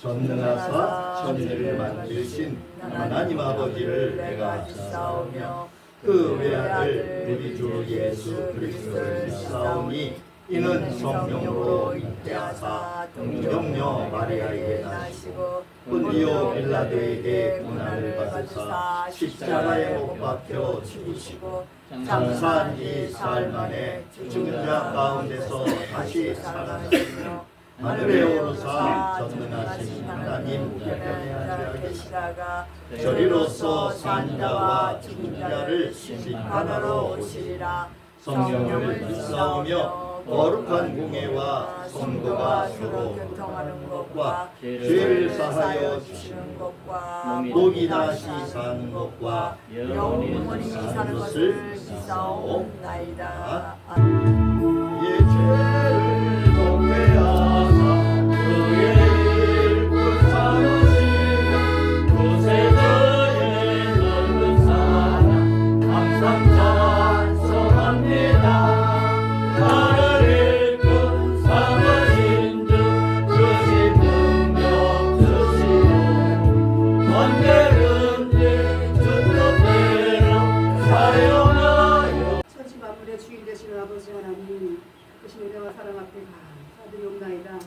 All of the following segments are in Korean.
전능하사 천지를 만드신 하나님 아버지를 내가 믿사오며 그 외아들 우리 주 예수 그리스도를 믿사오니 이는 성령으로 잉태하사 동정녀 마리아에게 나시고 본디오 빌라도에게 고난을 받으사 십자가에 못 박혀 죽으시고 장사한 지 사흘 만에 죽은 자 가운데서 다시 살아나시며 하늘에 오르사 전능하신 하나님 우편에 앉아 계시다가 저리로서 산 자와 죽은 자를 심판하러 오시리라. 성령을 믿사오며 거룩한 공예와 성도가 서로 교통하는 것과 죄를 사하여 주시는 것과 몸이 다시 사는 것과 영원히 사는 것을 믿사옵나이다. 예 죄를 속죄하사 그의 일꾼 삼으시는 구세주의 넓은 사랑 항상 찬송합니다. 주인 되시는 아버지 하나님, 크신 은혜와 사랑 앞에 감사드리옵나이다.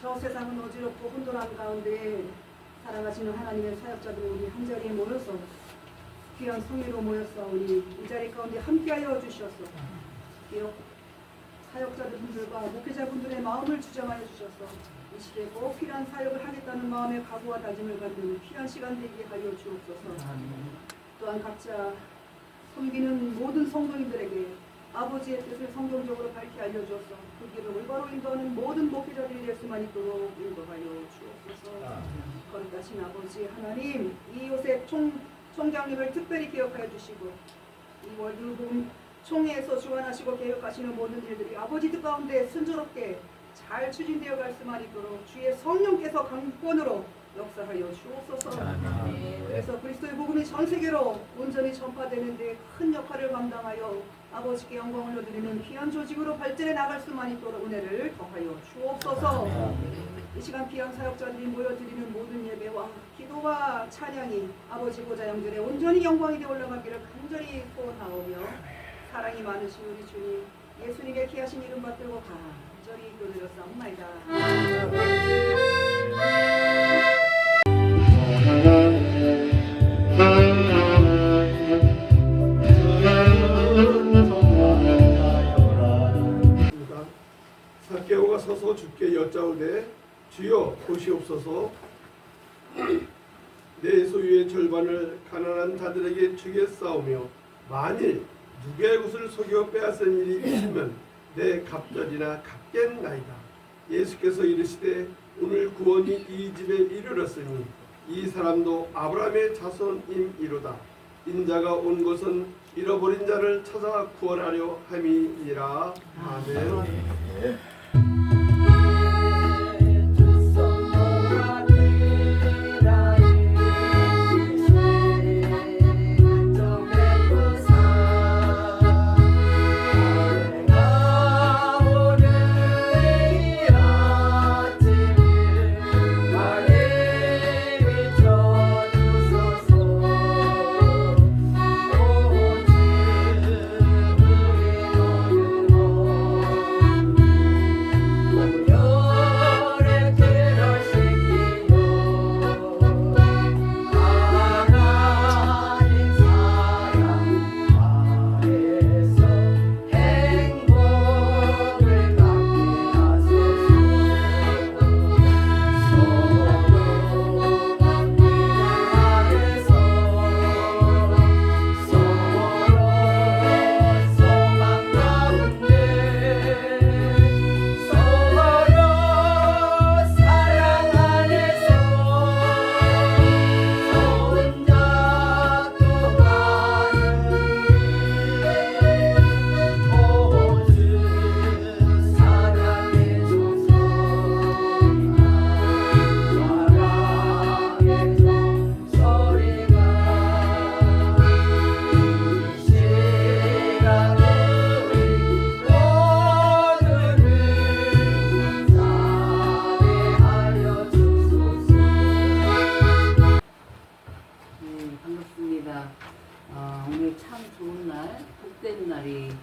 저 세상은 어지럽고 혼돈한 가운데 살아가시는 하나님의 사역자들이 우리 한자리에 모여서 귀한 성회로 모였사오니 이 자리 가운데 함께하여 주셔서 비록 사역자들과 목회자분들의 마음을 주장하여 주셔서 이 시대에 꼭 필요한 사역을 하겠다는 마음의 각오와 다짐을 갖는 필요한 시간 되게 하여 주옵소서. 또한 각자 섬기는 모든 성도인들에게 아버지의 뜻을 성경적으로 밝히 알려주어서 그 길을 올바로 인도하는 모든 목회자들이 될 수만 있도록 인도하여 주옵소서. 거룩하신 아버지 하나님, 이요셉 총장님을 특별히 기억하여 주시고 이 월드복음 총회에서 주관하시고 계획하시는 모든 일들이 아버지 뜻 가운데 순조롭게 잘 추진되어 갈 수만 있도록 주의 성령께서 강권으로 역사하여 주옵소서. 그래서 그리스도의 복음이 전 세계로 온전히 전파되는 데 큰 역할을 감당하여 아버지께 영광을 드리는 귀한 조직으로 발전해 나갈 수만 있도록 은혜를 더하여 주옵소서. 이 시간 귀한 사역자들이 모여드리는 모든 예배와 기도와 찬양이 아버지 보좌 영전에 온전히 영광이 되어 올라가기를 간절히 소원하오며 사랑이 많으신 우리 주님 예수님의 귀하신 이름 받들고 간절히 기도드렸사옵나이다. zac개오가 서서 주께 여짜오되 주여 보시옵소서. 내 소유의 절반을 가난한 자들에게 주겠사오며 만일 누구의 것을 속여 빼앗은 일이 있으면 내 갑절이나 갚겠나이다. 예수께서 이르시되 오늘 구원이 이 집에 이르렀으니 이 사람도 아브라함의 자손임이로다. 인자가 온 것은 잃어버린 자를 찾아 구원하려 함이니라. 아멘.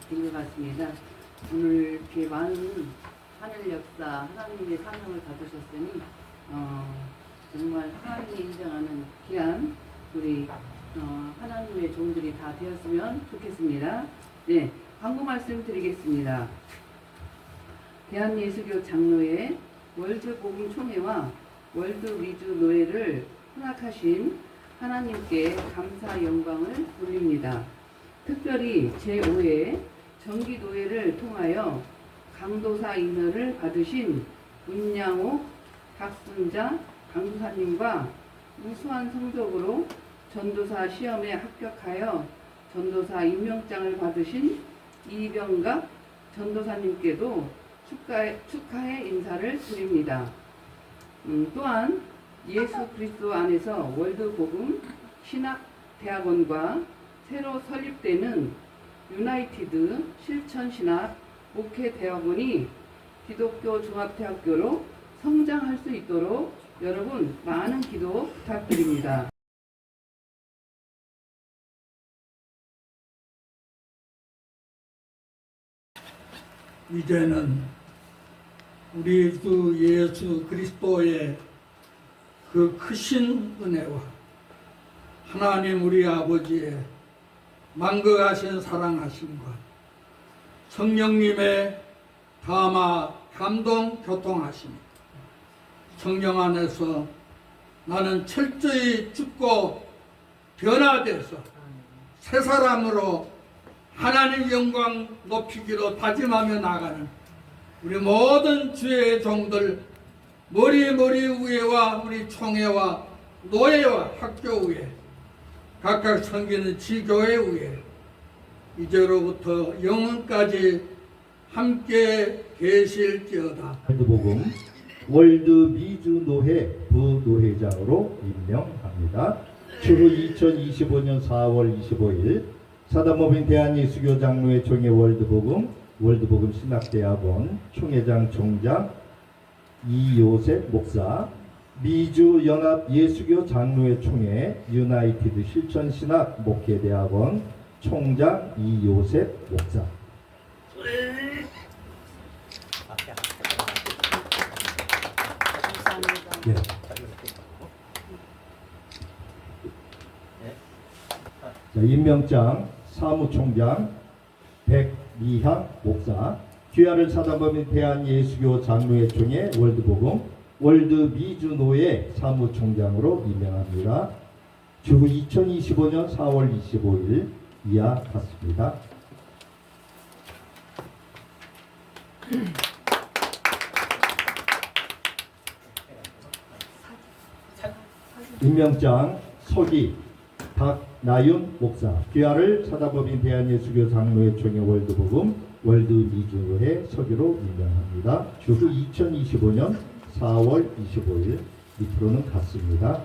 된 것 같습니다. 오늘 이렇게 많은 하늘 역사, 하나님의 사명을 받으셨으니 정말 하나님이 인정하는 귀한 우리 하나님의 종들이 다 되었으면 좋겠습니다. 네, 광고 말씀 드리겠습니다. 대한예수교 장로회 월드복음총회와 월드위주노회를 혼합하신 하나님께 감사 영광을 돌립니다. 특별히 제5회 정기노회를 통하여 강도사 인허를 받으신 문양옥, 박순자 강도사님과 우수한 성적으로 전도사 시험에 합격하여 전도사 임명장을 받으신 이병갑 전도사님께도 축하의 인사를 드립니다. 또한 예수 그리스도 안에서 월드복음 신학대학원과 새로 설립되는 유나이티드 실천신학 목회대학원이 기독교 종합대학교로 성장할 수 있도록 여러분 많은 기도 부탁드립니다. 이제는 우리 주 예수 그리스도의 그 크신 은혜와 하나님 우리 아버지의 만거하신 사랑하심과 성령님의 감화 감동 교통하심, 성령 안에서 나는 철저히 죽고 변화돼서 새 사람으로 하나님 영광 높이기로 다짐하며 나가는 우리 모든 주의 종들, 머리 위에와 우리 총회와 노예와 학교 위에 각각 섬기는 지교회 위에 이제로부터 영원까지 함께 계실지어다. 월드복음 월드미주노회 부노회장으로 임명합니다. 추후 2025년 4월 25일 사단법인 대한예수교 장로회 총회 월드복음 신학대학원 총회장 총장 이요셉 목사, 미주연합 예수교 장로회 총회 유나이티드 실천신학 목회대학원 총장 이요셉 목사. 예. 자, 임명장 사무총장 백미향 목사, 귀하를 사단법인 대한예수교 장로회 총회 월드복음 월드미주노회 사무총장으로 임명합니다. 주후 2025년 4월 25일 이하 같습니다. 임명장 서기 박나윤 목사, 귀하를 사단법인 대한예수교 장로회 총회 월드복음 월드미주노회 서기로 임명합니다. 주후 2025년 4월 25일 밑으로는 같습니다.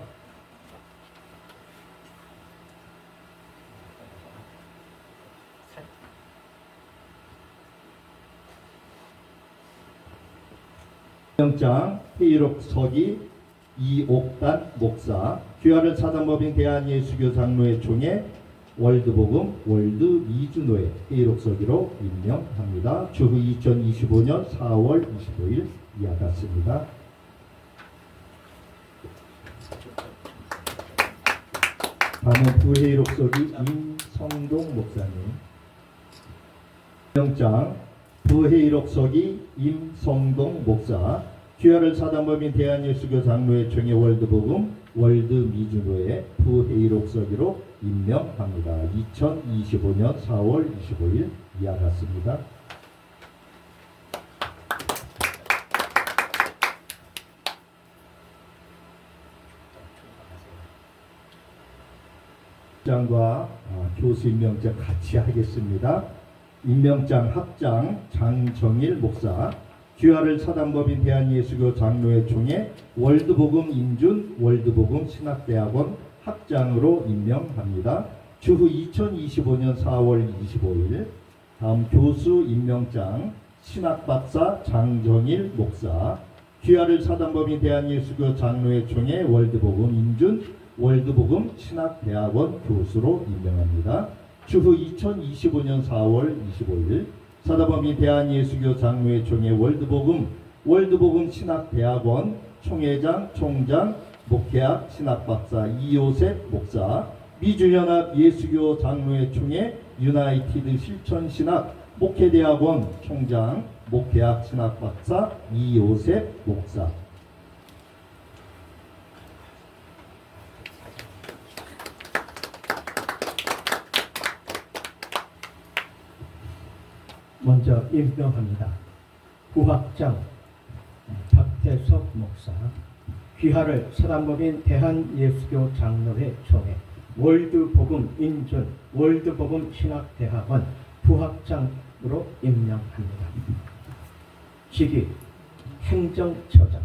임명장 회의록 서기 이옥단 목사, 귀하를 사단법인 대한예수교 장로회 총회 월드복음 월드미주노회 회의록 서기로 임명합니다. 주후 2025년 4월 25일 이하 같습니다. 다음은 부회의록 서기 임성동 목사님. 임명장 부회의록 서기 임성동 목사, 귀하를 사단법인 대한예수교 장로회 총회 월드복음 월드미주노회 부회의록 서기로 임명합니다. 2025년 4월 25일 이하 같습니다. 장과 교수 임명장 같이 하겠습니다. 임명장 합장 장정일 목사, 귀하를 사단법인 대한예수교 장로회 총회 월드복음 인준 월드복음 신학대학원 학장으로 임명합니다. 주후 2025년 4월 25일 다음 교수 임명장 신학박사 장정일 목사, 귀하를 사단법인 대한예수교 장로회 총회 월드복음 인준 월드복음 신학대학원 교수로 임명합니다. 추후 2025년 4월 25일 사다범위 대한예수교 장로회 총회 월드복음 신학대학원 총회장, 총장, 목회학 신학박사 이요셉 목사, 미주연합 예수교 장로회 총회 유나이티드 실천신학 목회대학원 총장, 목회학 신학박사 이요셉 목사. 먼저 임명합니다. 부학장 박태석 목사, 귀하를 사단법인 대한예수교 장로회 총회 월드복음 인준 월드복음 신학대학원 부학장으로 임명합니다. 직위 행정처장,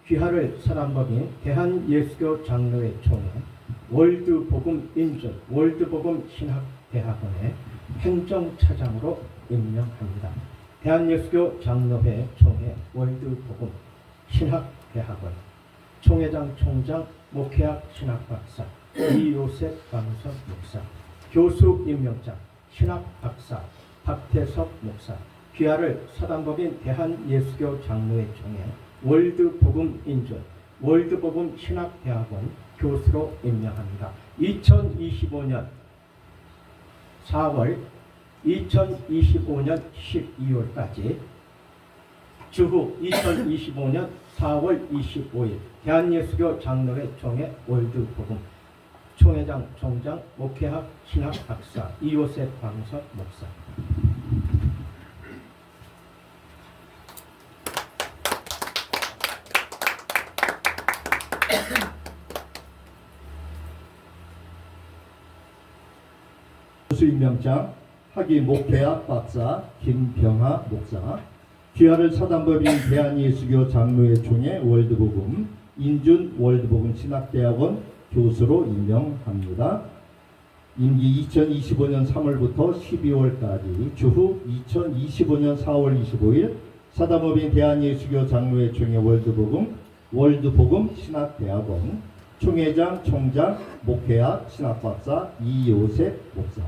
귀하를 사단법인 대한예수교 장로회 총회 월드복음 인준 월드복음 신학대학원의 행정차장으로 임명합니다. 대한예수교 장로회 총회 월드복음 신학대학원 총회장, 총장, 목회학 신학박사 이요셉 강석 목사, 교수 임명장 신학박사 박태석 목사, 귀하를 사단법인 대한예수교 장로회 총회 월드복음 인준 월드복음 신학대학원 교수로 임명합니다. 2025년 4월 2025년 12월까지 주후 2025년 4월 25일 대한예수교 장로회 총회 월드복음 총회장, 총장, 목회학 신학박사 이요셉 광석 목사. 교수 임명장 학위 목회학 박사 김병하 목사, 귀하를 사단법인 대한예수교 장로회 총회 월드복음 인준 월드복음 신학대학원 교수로 임명합니다. 임기 2025년 3월부터 12월까지 주후 2025년 4월 25일 사단법인 대한예수교 장로회 총회 월드복음 신학대학원 총회장, 총장, 목회학 신학박사 이요셉 목사,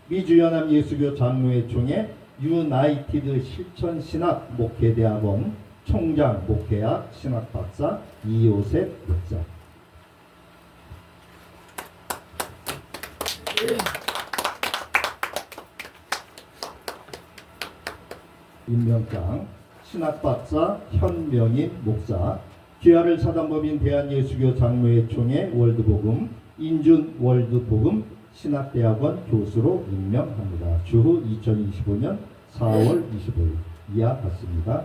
미주연합 예수교 장로회 총회 유나이티드 실천신학 목회대학원 총장, 목회학 신학박사 이요셉 목사. 임명장 신학박사 현명인 목사, 귀하를 사단법인 대한예수교 장로회 총회 월드복음 인준 월드복음 신학대학원 교수로 임명합니다. 주후 2025년 4월 25일 이하 같습니다.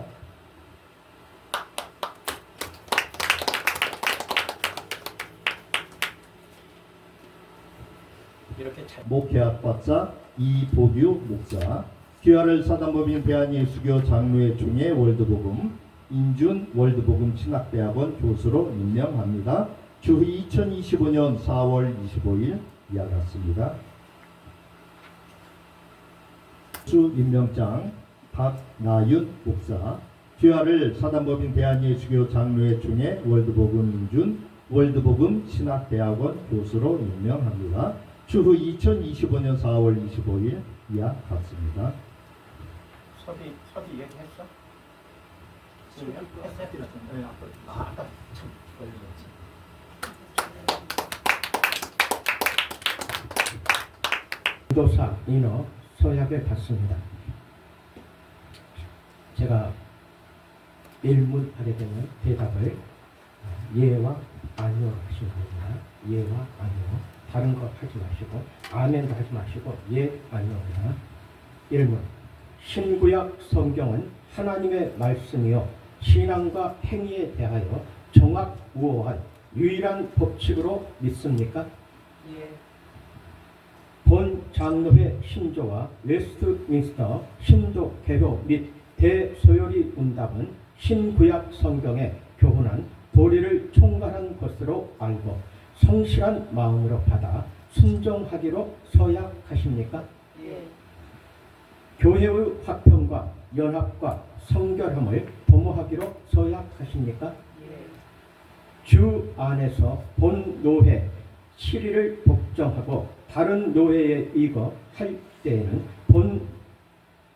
목회학 박사 이보규 목사, 귀하를 사단법인 대한예수교 장로회 총회 월드복음 인준 월드복음 신학대학원 교수로 임명합니다. 주후 2025년 4월 25일 이하 같습니다. 수 임명장 박나윤 목사, 귀하를 사단법인 대한예수교 장로회 총회 월드복음 인준 월드복음 신학대학원 교수로 임명합니다. 주후 2025년 4월 25일 이하 같습니다. 섭이 얘기했어? 지금 했어요? 네, 아까 참 걸리겠지. 도사 인어 서약을 받습니다. 제가 일문하게 되면 대답을 예와 아니요 하시면 됩니다. 예와 아니요. 다른 거 하지 마시고 아멘도 하지 마시고 예 아니요입니다. 1문 신구약 성경은 하나님의 말씀이요 신앙과 행위에 대하여 정확우호한 유일한 법칙으로 믿습니까? 예. 본 장로회 신조와 웨스트민스터 신도 개교 및 대소요리 문답은 신구약 성경에 교훈한 도리를 총괄한 것으로 알고 성실한 마음으로 받아 순종하기로 서약하십니까? 예. 교회의 화평과 연합과 성결함을 도모하기로 서약하십니까? 예. 주 안에서 본 노회 7일을 복종하고 다른 노예에 의거 할 때에는 본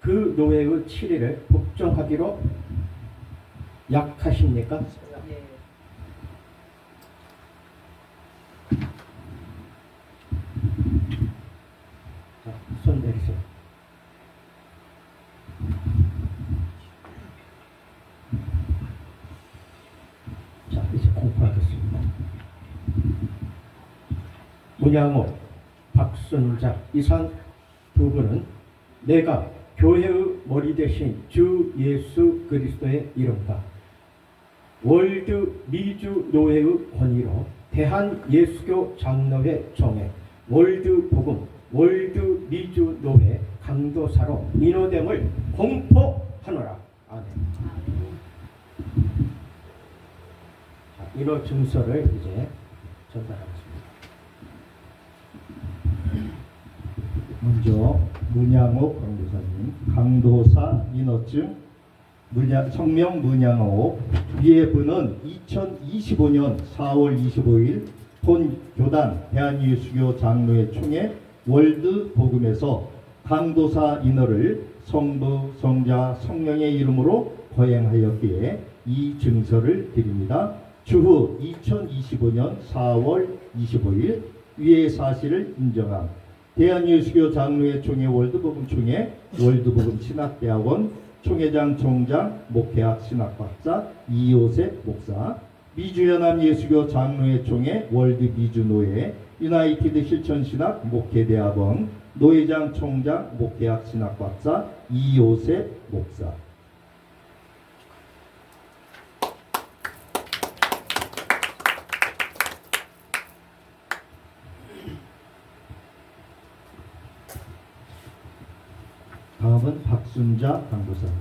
그 노예의 치리를 복종하기로 약하십니까? 예. 자, 손 내리세요. 자, 이제 공부하겠습니다. 문양호, 박순자 이상 두 분은 내가 교회의 머리 대신 주 예수 그리스도의 이름과 월드 미주 노회의 권위로 대한 예수교 장로회 총회 월드 복음 월드 미주 노회 강도사로 인호됨을 공포하노라. 아멘. 자, 인호 증서를 이제 전달하겠습니다. 먼저 문양옥 강도사님, 강도사 인허증 성명 문양옥. 위의 분은 2025년 4월 25일 본 교단 대한예수교 장로회 총회 월드 복음에서 강도사 인허를 성부, 성자, 성령의 이름으로 거행하였기에 이 증서를 드립니다. 추후 2025년 4월 25일 위의 사실을 인정한 대한예수교 장로회 총회 월드복음 총회 월드복음 신학대학원 총회장 총장 목회학 신학박사 이요셉 목사 미주연합 예수교 장로회 총회 월드 미주노회 유나이티드 실천신학 목회대학원 노회장 총장 목회학 신학박사 이요셉 목사. 다음은 박순자 강도사님.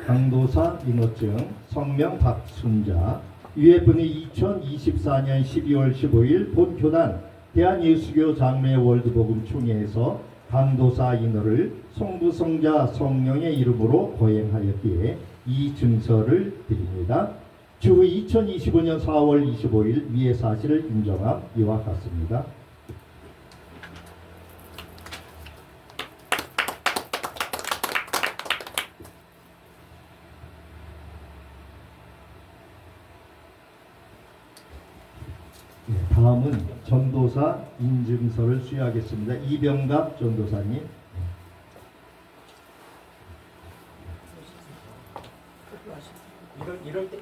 강도사 인허증 성명 박순자. 위의 분이 2024년 12월 15일 본 교단 대한예수교 장로회 월드복음 총회에서 강도사 인허를 성부 성자 성령의 이름으로 거행하였기에 이 증서를 드립니다. 추후 2025년 4월 25일 위의 사실을 인정함 이와 같습니다. 다음은 전도사 인증서를 수여하겠습니다. 이병갑 전도사님. 이럴 때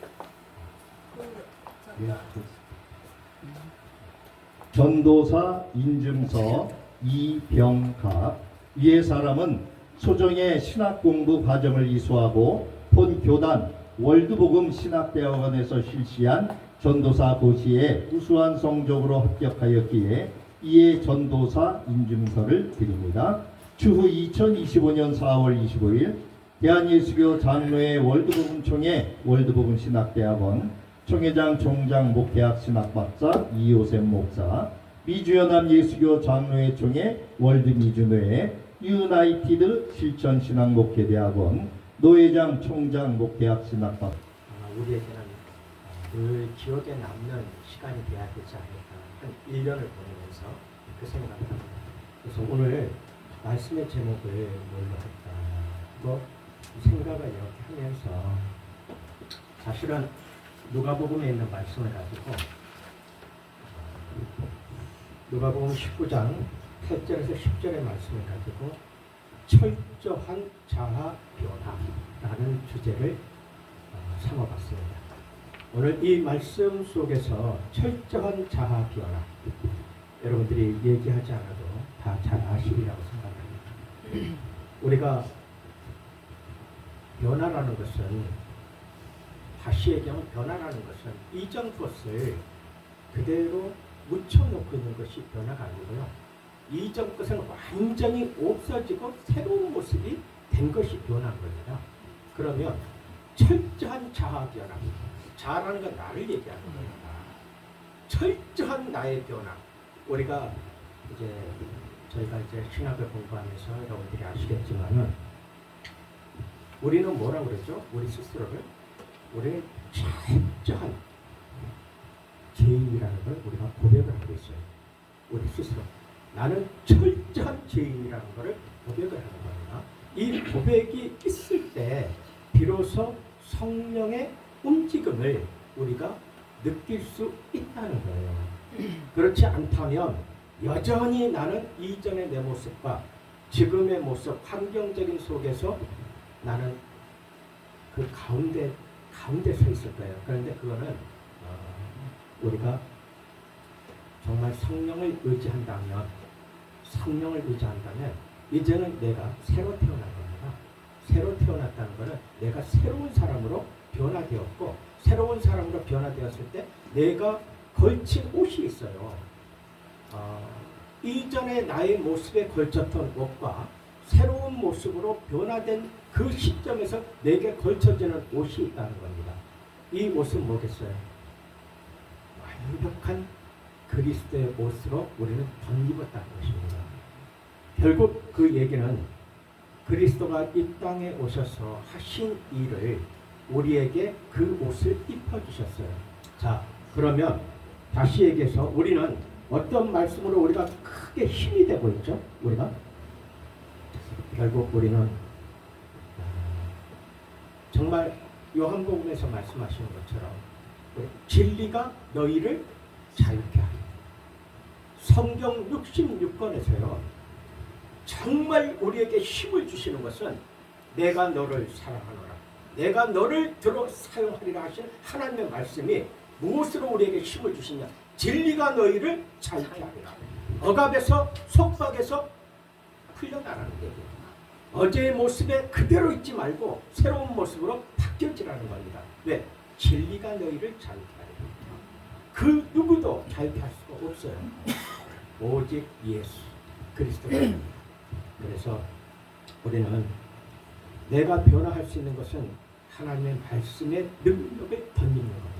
전도사 인증서 이병갑. 위의 사람은 소정의 신학공부 과정을 이수하고 본 교단 월드복음 신학대학원에서 실시한 전도사 고시에 우수한 성적으로 합격하였기에 이에 전도사 인증서를 드립니다. 추후 2025년 4월 25일 대한예수교 장로회 월드복음 총회 월드복음 신학대학원 총회장 총장 목회학 신학박사 이요셉 목사 미주연합 예수교 장로회 총회 월드미주노회 유나이티드 실천신학 목회대학원 노회장 총장 목회학 신학박사. 우리에게는 그 기억에 남는 시간이 돼야 되지 않을까. 한 1년을 보내면서 그 생각을 합니다. 그래서 오늘 말씀의 제목을 뭘로 할까? 뭐 생각을 이렇게 하면서 사실은 누가복음에 있는 말씀을 가지고 누가복음 19장 8절에서 10절의 말씀을 가지고 철저한 자아 변화라는 주제를 삼아봤습니다. 오늘 이 말씀 속에서 철저한 자아 변화, 여러분들이 얘기하지 않아도 다 잘 아시리라고 생각합니다. 우리가 변화라는 것은, 다시 얘기하면 변화라는 것은 이전 것을 그대로 묻혀놓고 있는 것이 변화가 아니고요. 이전 것은 완전히 없어지고 새로운 모습이 된 것이 변화인 겁니다. 그러면 철저한 자아 변화, 자아라는 건 나를 얘기하는 겁니다. 철저한 나의 변화. 우리가 저희가 신학을 공부하면서 여러분들이 아시겠지만은 우리는 뭐라고 그러죠? 우리 스스로를 우리는 철저한 죄인이라는 걸 우리가 고백을 하고 있어요. 우리 스스로. 나는 철저한 죄인이라는 것을 고백을 하는 겁니다. 이 고백이 있을 때 비로소 성령의 움직임을 우리가 느낄 수 있다는 거예요. 그렇지 않다면 여전히 나는 이전의 내 모습과 지금의 모습, 환경적인 속에서 나는 그 가운데 서 있을 거예요. 그런데 그거는 우리가 정말 성령을 의지한다면 이제는 내가 새로 태어난 겁니다. 새로 태어났다는 것은 내가 새로운 사람으로 변화되었고, 새로운 사람으로 변화되었을 때 내가 걸친 옷이 있어요. 이전에 나의 모습에 걸쳤던 옷과 새로운 모습으로 변화된 그 시점에서 내게 걸쳐지는 옷이 있다는 겁니다. 이 옷은 뭐겠어요? 완벽한 그리스도의 옷으로 우리는 덧입었다는 것입니다. 결국 그 얘기는 그리스도가 이 땅에 오셔서 하신 일을 우리에게 그 옷을 입혀주셨어요. 자, 그러면 다시 얘기해서 우리는 어떤 말씀으로 우리가 크게 힘이 되고 있죠? 우리가 결국 우리는 정말 요한복음에서 말씀하시는 것처럼 진리가 너희를 자유케 하리라. 성경 66권에서요 정말 우리에게 힘을 주시는 것은 내가 너를 사랑하노라, 내가 너를 들어 사용하리라 하신 하나님의 말씀이 무엇으로 우리에게 힘을 주시냐? 진리가 너희를 자유케 하리라. 억압에서 속박에서 풀려나라는 얘기예요. 어제의 모습에 그대로 있지 말고 새로운 모습으로 바뀌어지라는 겁니다. 왜? 진리가 너희를 자유케 하리라. 그 누구도 자유케 할 수가 없어요. 오직 예수 그리스도입니다. 그래서 우리는 내가 변화할 수 있는 것은 하나님의 말씀의 능력을 덧입는 겁니다.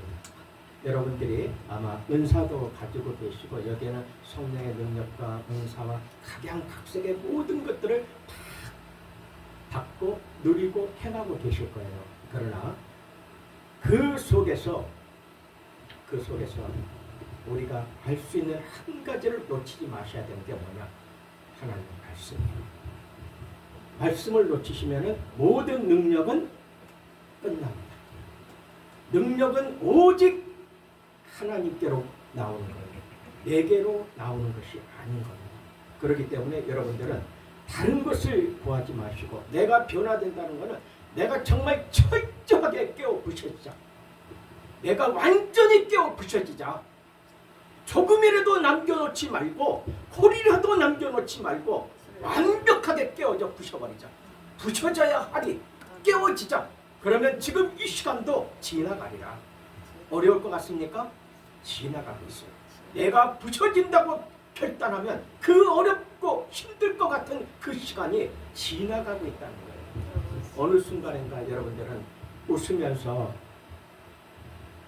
여러분들이 아마 은사도 가지고 계시고 여기에는 성령의 능력과 은사와 각양각색의 모든 것들을 다 받고 누리고 행하고 계실 거예요. 그러나 그 속에서 우리가 알 수 있는 한 가지를 놓치지 마셔야 되는 게 뭐냐? 하나님의 말씀이에요. 말씀을 놓치시면 모든 능력은 끝납니다. 능력은 오직 하나님께로 나오는 거예요. 내게로 나오는 것이 아닌 겁니다. 그렇기 때문에 여러분들은 다른 것을 구하지 마시고 내가 변화된다는 것은 내가 정말 철저하게 깨어 부셔지자. 내가 완전히 깨어 부셔지자. 조금이라도 남겨놓지 말고 홀이라도 남겨놓지 말고 완벽하게 깨어져 부셔버리자. 부셔져야 하리. 깨어지자. 그러면 지금 이 시간도 지나가리라. 어려울 것 같습니까? 지나가고 있어요. 내가 부셔진다고 결단하면 그 어렵고 힘들 것 같은 그 시간이 지나가고 있다는 거예요. 어느 순간인가 여러분들은 웃으면서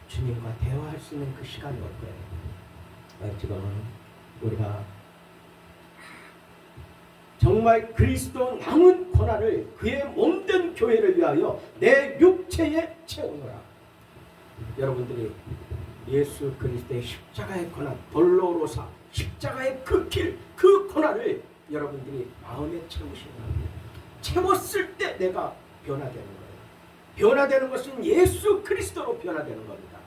주님과 대화할 수 있는 그 시간이 올 거예요. 지금은 우리가 정말 그리스도 남은 고난을 그의 몸된 교회를 위하여 내 육체에 채우노라. 여러분들이 예수 그리스도의 십자가의 고난, 돌로로사 십자가의 그 길, 그 고난을 여러분들이 마음에 채우시는 겁니다. 채웠을 때 내가 변화되는 거예요. 변화되는 것은 예수 그리스도로 변화되는 겁니다.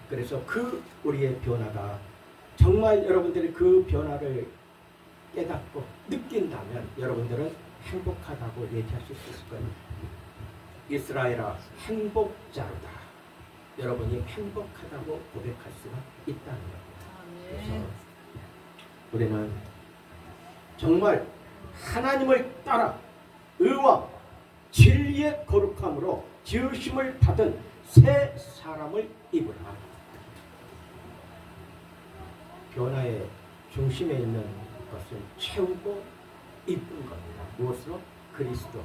그래서 그 우리의 변화가 정말 여러분들이 그 변화를 깨닫고 느낀다면 여러분들은 행복하다고 얘기하실 수 있을 거예요. 이스라엘아 행복자로다. 여러분이 행복하다고 고백할 수가 있다는 겁니다. 그래서 우리는 정말 하나님을 따라 의와 진리의 거룩함으로 지으심을 받은 새 사람을 입으라. 변화의 중심에 있는 것을 채우고 입은 겁니다. 무엇으로? 그리스도로.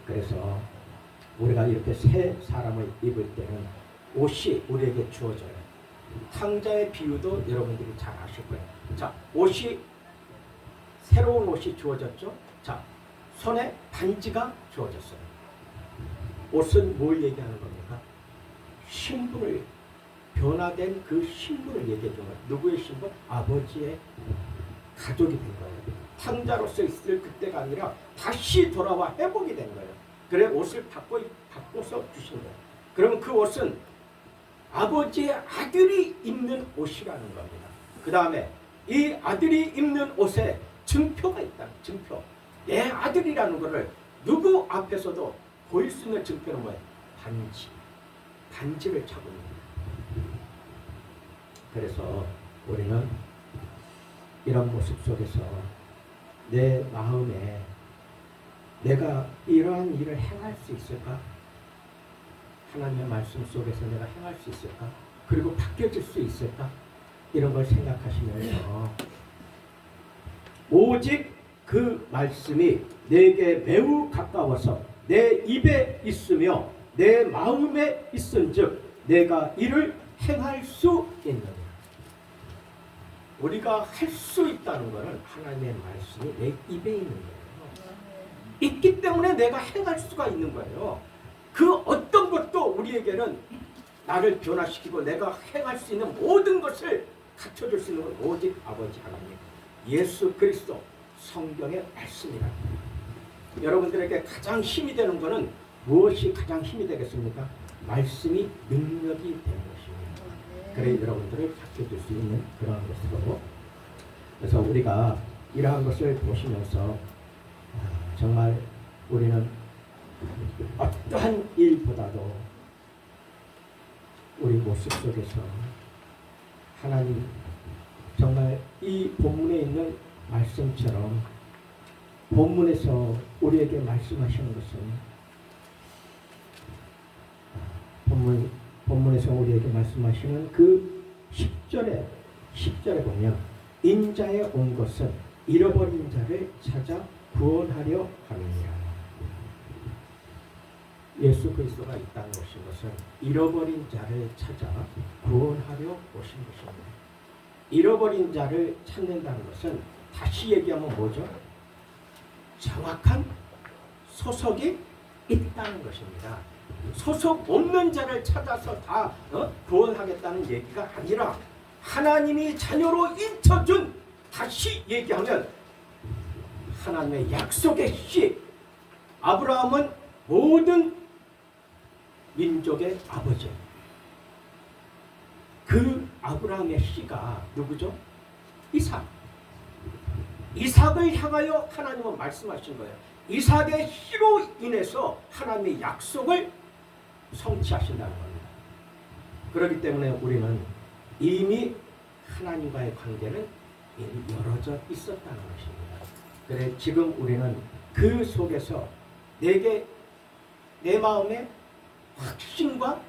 그래서 우리가 이렇게 새 사람을 입을 때는 옷이 우리에게 주어져요. 탕자의 비유도 여러분들이 잘 아실 거예요. 자, 옷이 새로운 옷이 주어졌죠. 자, 손에 반지가 주어졌어요. 옷은 뭘 얘기하는 겁니까? 신분을 변화된 그 신분을 얘기해 준 거예요. 누구의 신분? 아버지의 가족이 된 거예요. 탕자로서 있을 그때가 아니라 다시 돌아와 회복이 된 거예요. 그래 옷을 바꿔서 주신 거예요. 그러면 그 옷은 아버지의 아들이 입는 옷이라는 겁니다. 그 다음에 이 아들이 입는 옷에 증표가 있다. 증표. 내 아들이라는 것을 누구 앞에서도 보일 수 있는 증표는 뭐예요? 반지. 반지를 차고 있는 거예요. 그래서 우리는 이런 모습 속에서 내 마음에 내가 이러한 일을 행할 수 있을까? 하나님의 말씀 속에서 내가 행할 수 있을까? 그리고 바뀌어질 수 있을까? 이런 걸 생각하시면서 오직 그 말씀이 내게 매우 가까워서 내 입에 있으며 내 마음에 있은즉 내가 이를 행할 수 있느니라. 우리가 할 수 있다는 것은 하나님의 말씀이 내 입에 있는 거예요. 있기 때문에 내가 행할 수가 있는 거예요. 그 어떤 것도 우리에게는 나를 변화시키고 내가 행할 수 있는 모든 것을 갖춰줄 수 있는 건 오직 아버지 하나님, 예수 그리스도, 성경의 말씀이라. 여러분들에게 가장 힘이 되는 것은 무엇이 가장 힘이 되겠습니까? 말씀이 능력이 되는 것입니다. 그래 여러분들을 바뀌어줄 수 있는 그런 것으로. 그래서 우리가 이러한 것을 보시면서 정말 우리는 어떠한 일보다도 우리 모습 속에서 하나님 정말 이 본문에 있는 말씀처럼 본문에서 우리에게 말씀하시는 것은 본문에서 우리에게 말씀하시는 그 10절에 보면 인자에 온 것은 잃어버린 자를 찾아 구원하려 함이니라. 예수 그리스도가 이 땅에 오신 것은 잃어버린 자를 찾아 구원하려 오신 것입니다. 잃어버린 자를 찾는다는 것은 다시 얘기하면 뭐죠? 정확한 소속이 있다는 것입니다. 소속 없는 자를 찾아서 다 구원하겠다는 얘기가 아니라 하나님이 자녀로 인쳐준, 다시 얘기하면 하나님의 약속의 씨, 아브라함은 모든 민족의 아버지. 그 아브라함의 씨가 누구죠? 이삭. 이삭을 향하여 하나님은 말씀하신 거예요. 이삭의 씨로 인해서 하나님의 약속을 성취하신다는 겁니다. 그렇기 때문에 우리는 이미 하나님과의 관계는 이미 열어져 있었다는 것입니다. 그래 지금 우리는 그 속에서 내 마음에 확신과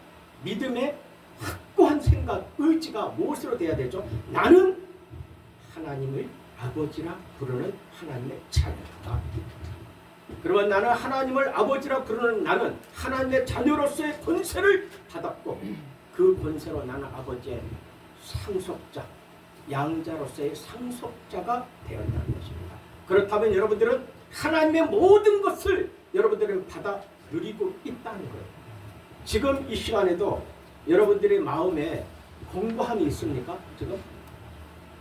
믿음의 확고한 생각, 의지가 무엇으로 돼야 되죠? 나는 하나님을 아버지라 부르는 하나님의 자녀다. 그러면 나는 하나님을 아버지라 부르는 나는 하나님의 자녀로서의 권세를 받았고 그 권세로 나는 아버지의 상속자, 양자로서의 상속자가 되었다는 것입니다. 그렇다면 여러분들은 하나님의 모든 것을 여러분들은 받아 누리고 있다는 거예요. 지금 이 시간에도 여러분들의 마음에 공고함이 있습니까? 지금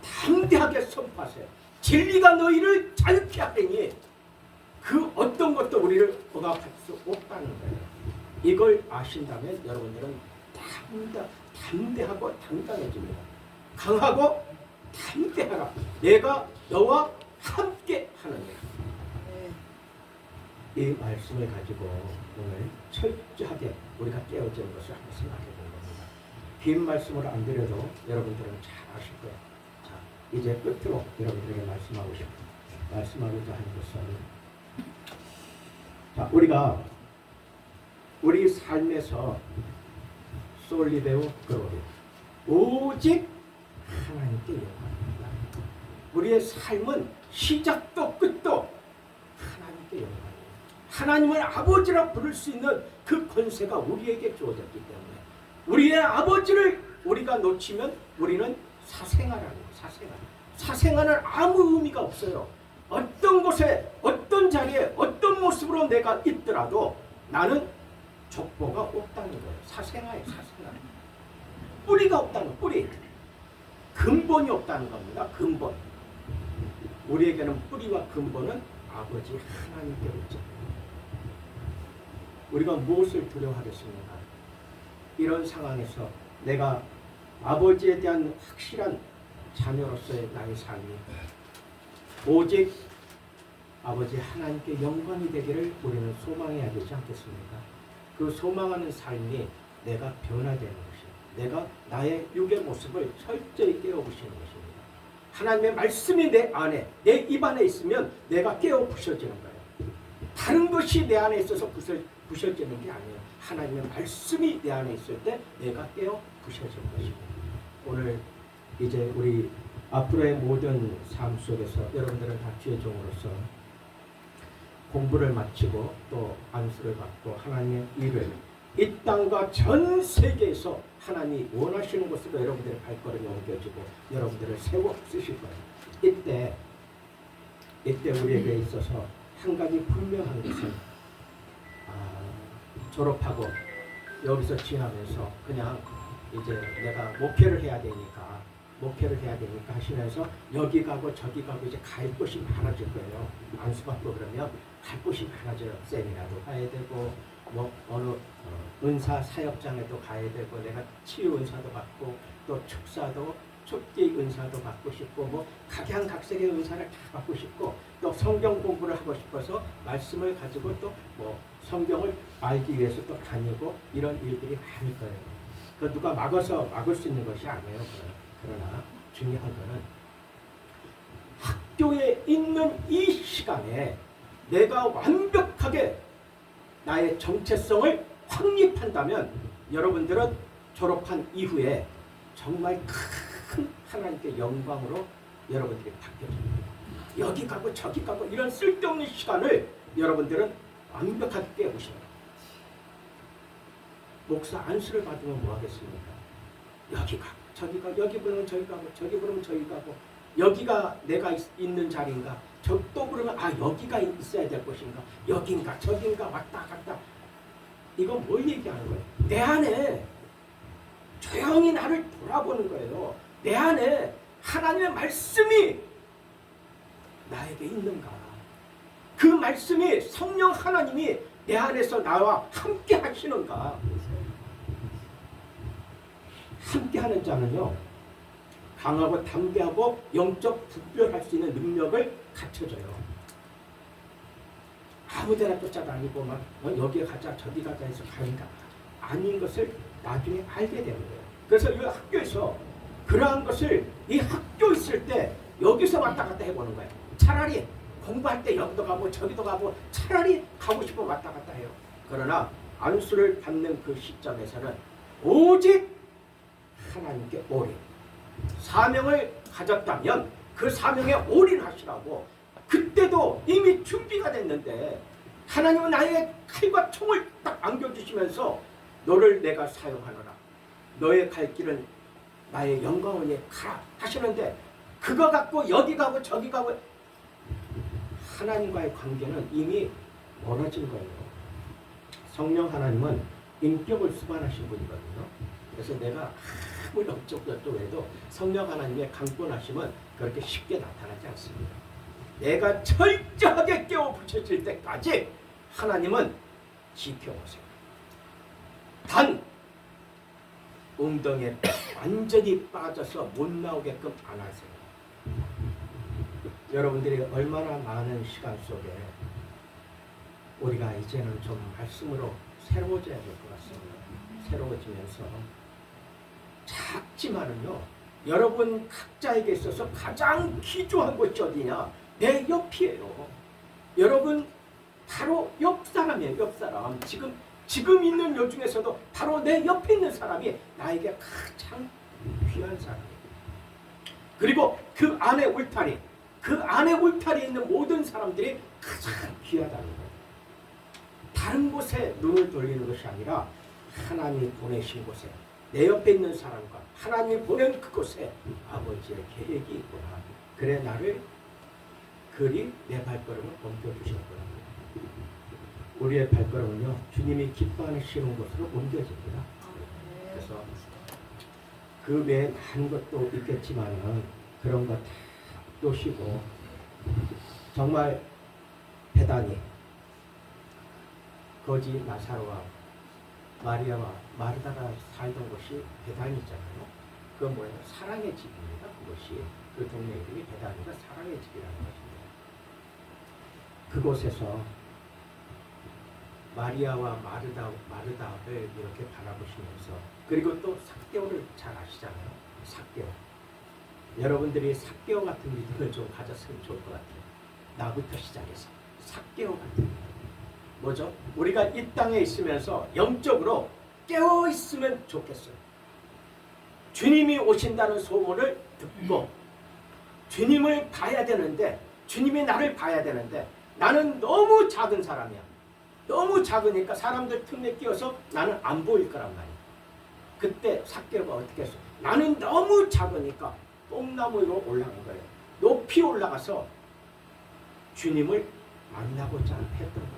담대하게 선포하세요. 진리가 너희를 자유케 하리니 그 어떤 것도 우리를 억압할 수 없다는 거예요. 이걸 아신다면 여러분들은 담대하고 당당해집니다. 강하고 담대하라. 내가 너와 함께 하느니라. 이 말씀을 가지고 오늘 철저하게 우리가 깨어지는 것을 한번 생각해 보는 겁니다. 긴 말씀을 안 드려도 여러분들은 잘 아실 거예요. 자, 이제 끝으로 여러분들에게 말씀하고자 하는 것은, 자, 우리가 우리 삶에서 솔리데오 그로리, 오직 하나님께 영광입니다. 우리의 삶은 시작도 끝도 하나님께 영광입니다. 하나님을 아버지라 부를 수 있는 그 권세가 우리에게 주어졌기 때문에 우리의 아버지를 우리가 놓치면 우리는 사생아라는 거예요. 사생아는 아무 의미가 없어요. 어떤 곳에 어떤 자리에 어떤 모습으로 내가 있더라도 나는 족보가 없다는 거예요. 사생아예요. 사생아. 뿌리가 없다는 뿌리. 근본이 없다는 겁니다. 근본. 우리에게는 뿌리와 근본은 아버지 하나님께로 있잖아요. 우리가 무엇을 두려워하겠습니까? 이런 상황에서 내가 아버지에 대한 확실한 자녀로서의 나의 삶이 오직 아버지 하나님께 영광이 되기를 우리는 소망해야 되지 않겠습니까? 그 소망하는 삶이 내가 변화되는 것이에요. 내가 나의 육의 모습을 철저히 깨어부시는 것입니다. 하나님의 말씀이 내 안에, 내 입안에 있으면 내가 깨어 부셔지는 거예요. 다른 것이 내 안에 있어서 부셔지는 게 아니에요. 하나님의 말씀이 내 안에 있을 때 내가 깨어 부셔지는 것입니다. 오늘 이제 우리 앞으로의 모든 삶 속에서 여러분들은 다 주의 종으로서 공부를 마치고 또 안수를 받고 하나님의 일을 이 땅과 전 세계에서 하나님이 원하시는 곳으로 여러분들의 발걸음이 옮겨지고 여러분들을 세워 쓰실 거예요. 이때 우리에게 있어서 한 가지 분명한 것은 졸업하고 여기서 지나면서 그냥 이제 내가 목회를 해야 되니까 하시면서 여기 가고 저기 가고 이제 갈 곳이 많아질 거예요. 안수받고 그러면 갈 곳이 많아져요. 세미나도 가야 되고 뭐 어느 은사 사역장에도 가야 되고 내가 치유 은사도 받고 또 축사도 촉기 은사도 받고 싶고 뭐 각양각색의 은사를 다 받고 싶고 또 성경 공부를 하고 싶어서 말씀을 가지고 또 뭐 성경을 알기 위해서 또 다니고 이런 일들이 많을 거예요. 그 누가 막을 수 있는 것이 아니에요. 그러나 중요한 거는 학교에 있는 이 시간에 내가 완벽하게 나의 정체성을 확립한다면 여러분들은 졸업한 이후에 정말 큰 하나님께 영광으로 여러분들이 바뀌어집니다. 여기 가고 저기 가고 이런 쓸데없는 시간을 여러분들은 완벽하게 깨우십니다. 목사 안수를 받으면 뭐 하겠습니까? 여기 가고 저기 가고 여기 부르면 저기 가고 저기 부르면 저기 가고 여기가 내가 있는 자리인가 또 부르면 여기가 있어야 될 곳인가 여긴가 저긴가 왔다 갔다 이건 뭘 얘기하는 거예요? 내 안에 조용히 나를 돌아보는 거예요. 내 안에 하나님의 말씀이 나에게 있는가? 그 말씀이 성령 하나님이 내 안에서 나와 함께 하시는가? 함께 하는 자는요 강하고 담대하고 영적 분별할 수 있는 능력을 갖춰줘요. 아무데나 쫓아다니고 막 여기 가자 저기 가자 해서 가니까 아닌 것을 나중에 알게 되는 거예요. 그래서 이 학교에서 그러한 것을 이 학교 있을 때 여기서 왔다 갔다 해보는 거예요. 차라리 공부할 때 여기도 가고 저기도 가고 차라리 가고 싶어 왔다 갔다 해요. 그러나 안수를 받는 그 시점에서는 오직 하나님께 올인 사명을 가졌다면 그 사명에 올인하시라고 그때도 이미 준비가 됐는데 하나님은 나의 칼과 총을 딱 안겨주시면서 너를 내가 사용하노라 너의 갈 길은 나의 영광을 위해 가라 하시는데 그거 갖고 여기 가고 저기 가고 하나님과의 관계는 이미 멀어진 거예요. 성령 하나님은 인격을 수반하신 분이거든요. 그래서 내가 아무리 어쩌고 해도 성령 하나님의 강권하심은 그렇게 쉽게 나타나지 않습니다. 내가 철저하게 깨워 붙여질 때까지 하나님은 지켜보세요. 단 웅덩이에 완전히 빠져서 못 나오게끔 안 하세요. 여러분들이 얼마나 많은 시간 속에 우리가 이제는 좀 말씀으로 새로워져야 될 것 같습니다. 새로워지면서 작지만은요 여러분 각자에게 있어서 가장 귀중한 곳이 어디냐? 내 옆이에요. 여러분 바로 옆 사람이에요. 옆 사람. 지금 있는 요 중에서도 바로 내 옆에 있는 사람이 나에게 가장 귀한 사람이에요. 그리고 그 안에 울타리에 있는 모든 사람들이 가장 귀하다는 거예요. 다른 곳에 눈을 돌리는 것이 아니라 하나님이 보내신 곳에 내 옆에 있는 사람과 하나님이 보낸 그곳에 아버지의 계획이 있구나. 그래 나를 그리 내 발걸음을 옮겨주셨구나. 우리의 발걸음은요 주님이 기뻐하시는 곳으로 옮겨집니다. 그래서 그 외에 많은 것도 있겠지만은 그런 거 다 놓으시고 정말 대단히 거지 나사로와 마리아와 마르다가 살던 곳이 베다니잖아요. 그 뭐예요? 사랑의 집입니다. 그것이 그 동네 이름이 베다니가 사랑의 집이라는 것입니다. 그곳에서 마리아와 마르다를 이렇게 바라보시면서 그리고 또 삭개오를 잘 아시잖아요. 삭개오. 여러분들이 삭개오 같은 믿음을 좀 가졌으면 좋을 것 같아요. 나부터 시작해서 삭개오 같은 믿음. 뭐죠? 우리가 이 땅에 있으면서 영적으로 깨어 있으면 좋겠어요. 주님이 오신다는 소문을 듣고 주님을 봐야 되는데 주님이 나를 봐야 되는데 나는 너무 작은 사람이야. 너무 작으니까 사람들 틈에 끼어서 나는 안 보일 거란 말이야. 그때 삭개오가 어떻게 했어? 나는 너무 작으니까 뽕나무 위로 올라간 거예요. 높이 올라가서 주님을 만나고자 했던 겁니다.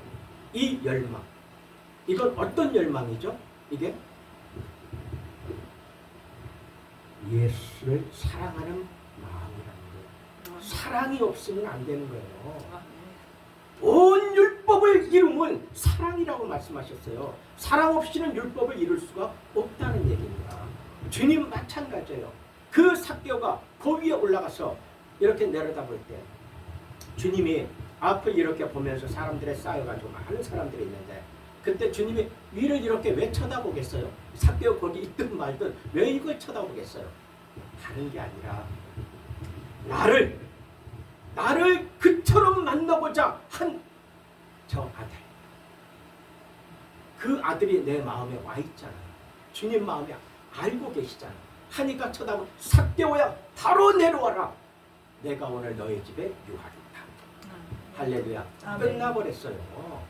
이 열망. 이건 어떤 열망이죠? 이게 예수를 사랑하는 마음이라는 거예요. 사랑이 없으면 안 되는 거예요. 온 율법을 이루면 사랑이라고 말씀하셨어요. 사랑 없이는 율법을 이룰 수가 없다는 얘기입니다. 주님 마찬가지예요. 그 삭개오가 그 위에 올라가서 이렇게 내려다볼 때 주님이 앞을 이렇게 보면서 사람들에 쌓여가지고 많은 사람들이 있는데 그때 주님이 위를 이렇게 왜 쳐다보겠어요? 삭개오 거기 있든 말든 왜 이걸 쳐다보겠어요? 다른 게 아니라 나를 그처럼 만나고자 한 저 아들. 그 아들이 내 마음에 와 있잖아요. 주님 마음에 알고 계시잖아요. 하니까 쳐다보고 삭개오야 바로 내려와라. 내가 오늘 너희 집에 유하리다. 할렐루야. 끝나버렸어요.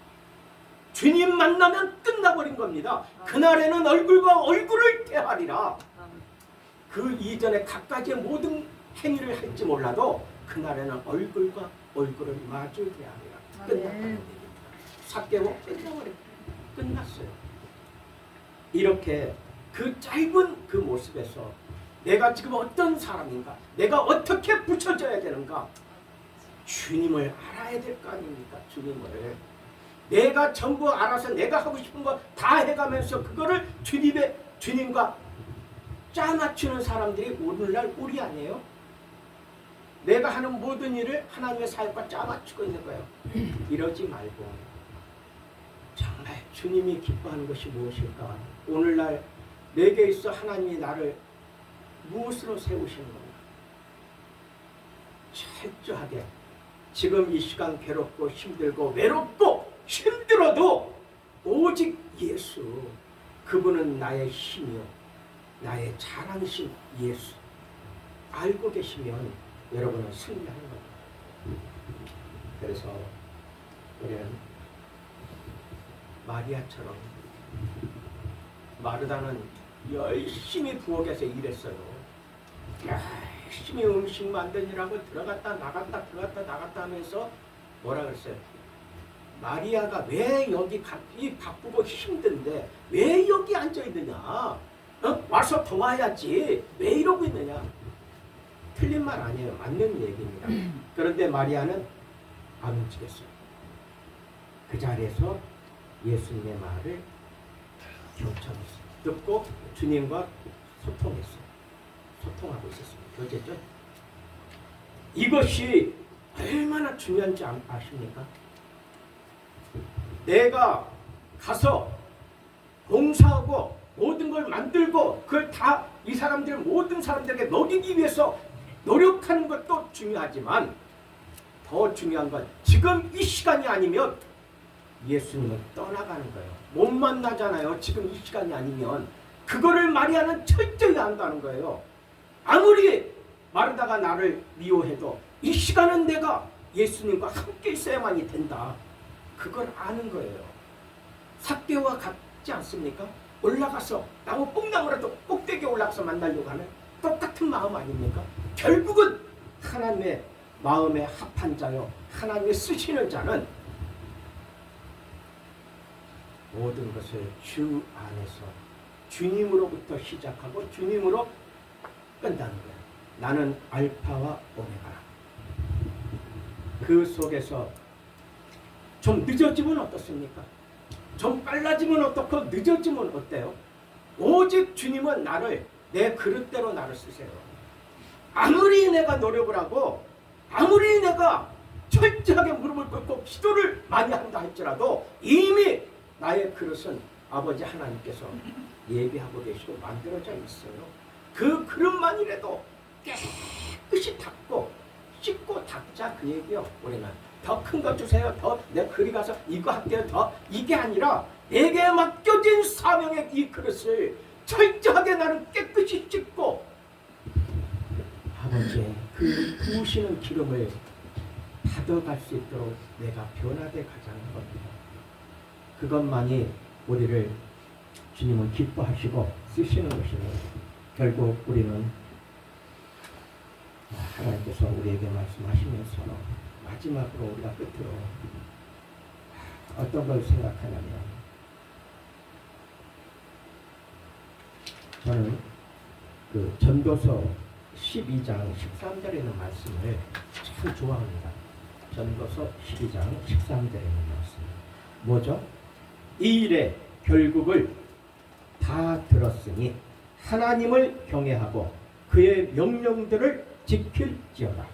주님 만나면 끝나버린 겁니다. 그날에는 얼굴과 얼굴을 대하리라. 그 이전에 갖가지의 모든 행위를 할지 몰라도 그날에는 얼굴과 얼굴을 마주 대하리라. 끝났다는 얘기입니다. 삭개오 끝났어요. 이렇게 그 짧은 그 모습에서 내가 지금 어떤 사람인가, 내가 어떻게 붙여져야 되는가, 주님을 알아야 될 거 아닙니까? 주님을 내가 전부 알아서 내가 하고 싶은 거 다 해가면서 그거를 주님과 짜맞추는 사람들이 오늘날 우리 아니에요? 내가 하는 모든 일을 하나님의 사역과 짜맞추고 있는 거예요. 이러지 말고 정말 주님이 기뻐하는 것이 무엇일까? 오늘날 내게 있어 하나님이 나를 무엇으로 세우시는 건가? 철저하게 지금 이 시간 괴롭고 힘들고 외롭고 힘들어도 오직 예수, 그분은 나의 힘이요 나의 자랑이신 예수 알고 계시면 여러분은 승리하는 겁니다. 그래서 우리는 마리아처럼 마르다는 열심히 부엌에서 일했어요. 열심히 음식 만드느라고 들어갔다 나갔다 하면서 뭐라 그랬어요? 마리아가 왜 여기 바쁘고 힘든데 왜 여기 앉아 있느냐? 와서 도와야지. 왜 이러고 있느냐? 틀린 말 아니에요. 맞는 얘기입니다. 그런데 마리아는 안 움직였어요. 그 자리에서 예수님의 말을 경청했어요. 듣고 주님과 소통했어요. 소통하고 있었습니다. 교제죠. 이것이 얼마나 중요한지 아십니까? 내가 가서 봉사하고 모든 걸 만들고 그걸 다 이 사람들 모든 사람들에게 먹이기 위해서 노력하는 것도 중요하지만 더 중요한 건 지금 이 시간이 아니면 예수님은 떠나가는 거예요. 못 만나잖아요. 지금 이 시간이 아니면. 그거를 마리아는 철저히 안다는 거예요. 아무리 마르다가 나를 미워해도 이 시간은 내가 예수님과 함께 있어야만이 된다. 그걸 아는 거예요. 삭개오와 같지 않습니까? 올라가서 나무 뽕나무라도 꼭대기에 올라가서 만나려고 하는 똑같은 마음 아닙니까? 결국은 하나님의 마음에 합한 자요 하나님의 쓰시는 자는 모든 것을 주 안에서 주님으로부터 시작하고 주님으로 끈다는 거예요. 나는 알파와 오메가라. 그 속에서 좀 늦어지면 어떻습니까? 좀 빨라지면 어떻고 늦어지면 어때요? 오직 주님은 나를 내 그릇대로 나를 쓰세요. 아무리 내가 노력을 하고 아무리 내가 철저하게 무릎을 꿇고 기도를 많이 한다 할지라도 이미 나의 그릇은 아버지 하나님께서 예비하고 계시고 만들어져 있어요. 그 그릇만이라도 깨끗이 닦고 씻고 닦자 그 얘기요. 우리는 더 큰 것 주세요. 더 내 그리 가서 이거 할게요. 더 이게 아니라 내게 맡겨진 사명의 이 그릇을 철저하게 나는 깨끗이 씻고 아버지의 그 부으시는 기름을 받아갈 수 있도록 내가 변화돼 가자는 겁니다. 그것만이 우리를 주님은 기뻐하시고 쓰시는 것이에요. 결국 우리는 하나님께서 우리에게 말씀하시면서 마지막으로 우리가 끝으로 어떤 걸 생각하냐면 저는 그 전도서 12장 13절에 있는 말씀을 참 좋아합니다. 전도서 12장 13절에 있는 말씀 뭐죠? 이 일의 결국을 다 들었으니 하나님을 경외하고 그의 명령들을 지킬지어다.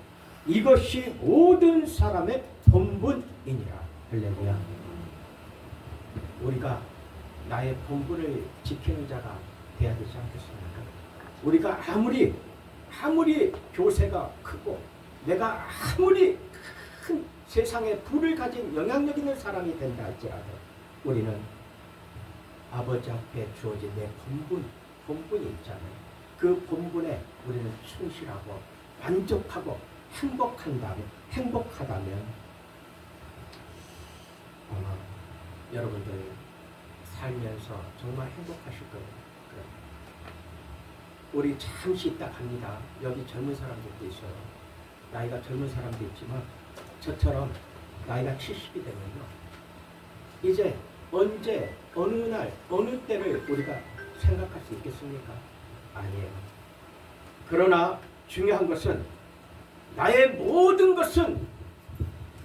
이것이 모든 사람의 본분이니라. 할렐루야. 우리가 나의 본분을 지키는 자가 돼야 되지 않겠습니까? 우리가 아무리 교세가 크고 내가 아무리 큰 세상에 부를 가진 영향력 있는 사람이 된다 할지라도 우리는 아버지 앞에 주어진 내 본분이 있잖아요. 그 본분에 우리는 충실하고 만족하고 행복하다면 아마 여러분들 살면서 정말 행복하실 거예요. 우리 잠시 있다 갑니다. 여기 젊은 사람들도 있어요. 나이가 젊은 사람도 있지만 저처럼 나이가 70이 되면요. 이제 언제 어느 날 어느 때를 우리가 생각할 수 있겠습니까? 아니에요. 그러나 중요한 것은 나의 모든 것은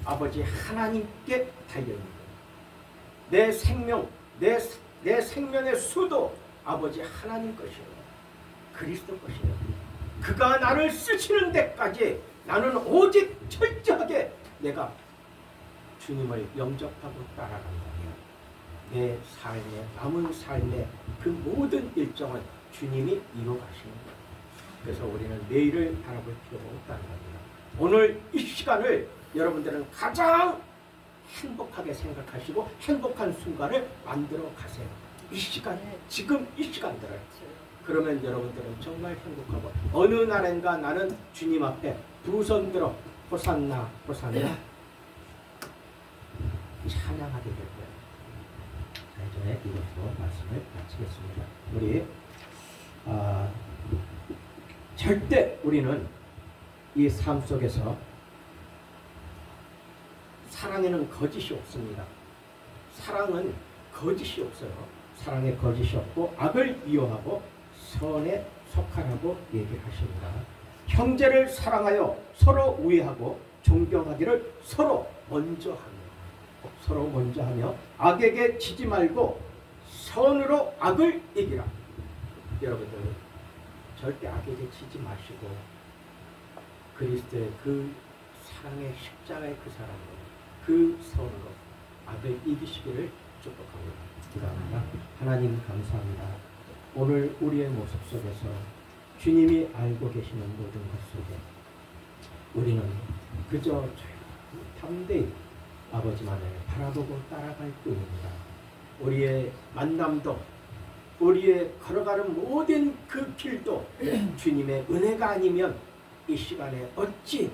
아버지 하나님께 달려있는 거예요. 내 생명, 내 생명의 수도 아버지 하나님 것이에요. 그리스도 것이에요. 그가 나를 쓰시는 데까지 나는 오직 철저하게 내가 주님을 영접하고 따라간다면 내 삶의 남은 삶의 그 모든 일정은 주님이 이루어 가시는 거예요. 그래서 우리는 내일을 바라볼 필요가 없다는 겁니다. 오늘 이 시간을 여러분들은 가장 행복하게 생각하시고 행복한 순간을 만들어 가세요. 이 시간, 지금 이 시간들을. 그러면 여러분들은 정말 행복하고 어느 날인가 나는 주님 앞에 두 손 들어 호산나 호산나 찬양하게 될 거예요. 이제 이것으로 말씀을 마치겠습니다. 우리 절대 우리는 이 삶 속에서 사랑에는 거짓이 없습니다. 사랑은 거짓이 없어요. 사랑에 거짓이 없고 악을 미워하고 선에 속하라고 얘기하십니다. 형제를 사랑하여 서로 우애하고 존경하기를 서로 먼저 하며 악에게 지지 말고 선으로 악을 이기라. 여러분들 절대 악에게 지지 마시고 그리스도의 그 사랑의 십자가의 그 사랑으로 그 선으로 악을 이기시기를 축복합니다. 기도합니다. 하나님 감사합니다. 오늘 우리의 모습 속에서 주님이 알고 계시는 모든 것 속에 우리는 그저 담대히 아버지만을 바라보고 따라갈 뿐입니다. 우리의 만남도 우리의 걸어가는 모든 그 길도 주님의 은혜가 아니면 이 시간에 어찌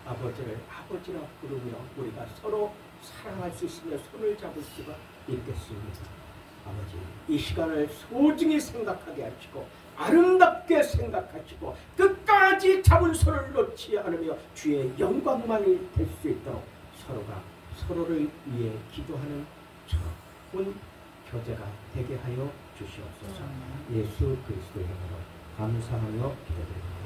아버지를 아버지라 부르며 우리가 서로 사랑할 수 있으며 손을 잡을 수가 있겠습니까? 아버지, 이 시간을 소중히 생각하게 하시고 아름답게 생각하시고 끝까지 잡은 손을 놓지 않으며 주의 영광만이 될 수 있도록 서로가 서로를 위해 기도하는 좋은 교제가 되게 하여 주시옵소서. 예수 그리스도의 이름으로 감사하며 기도드립니다.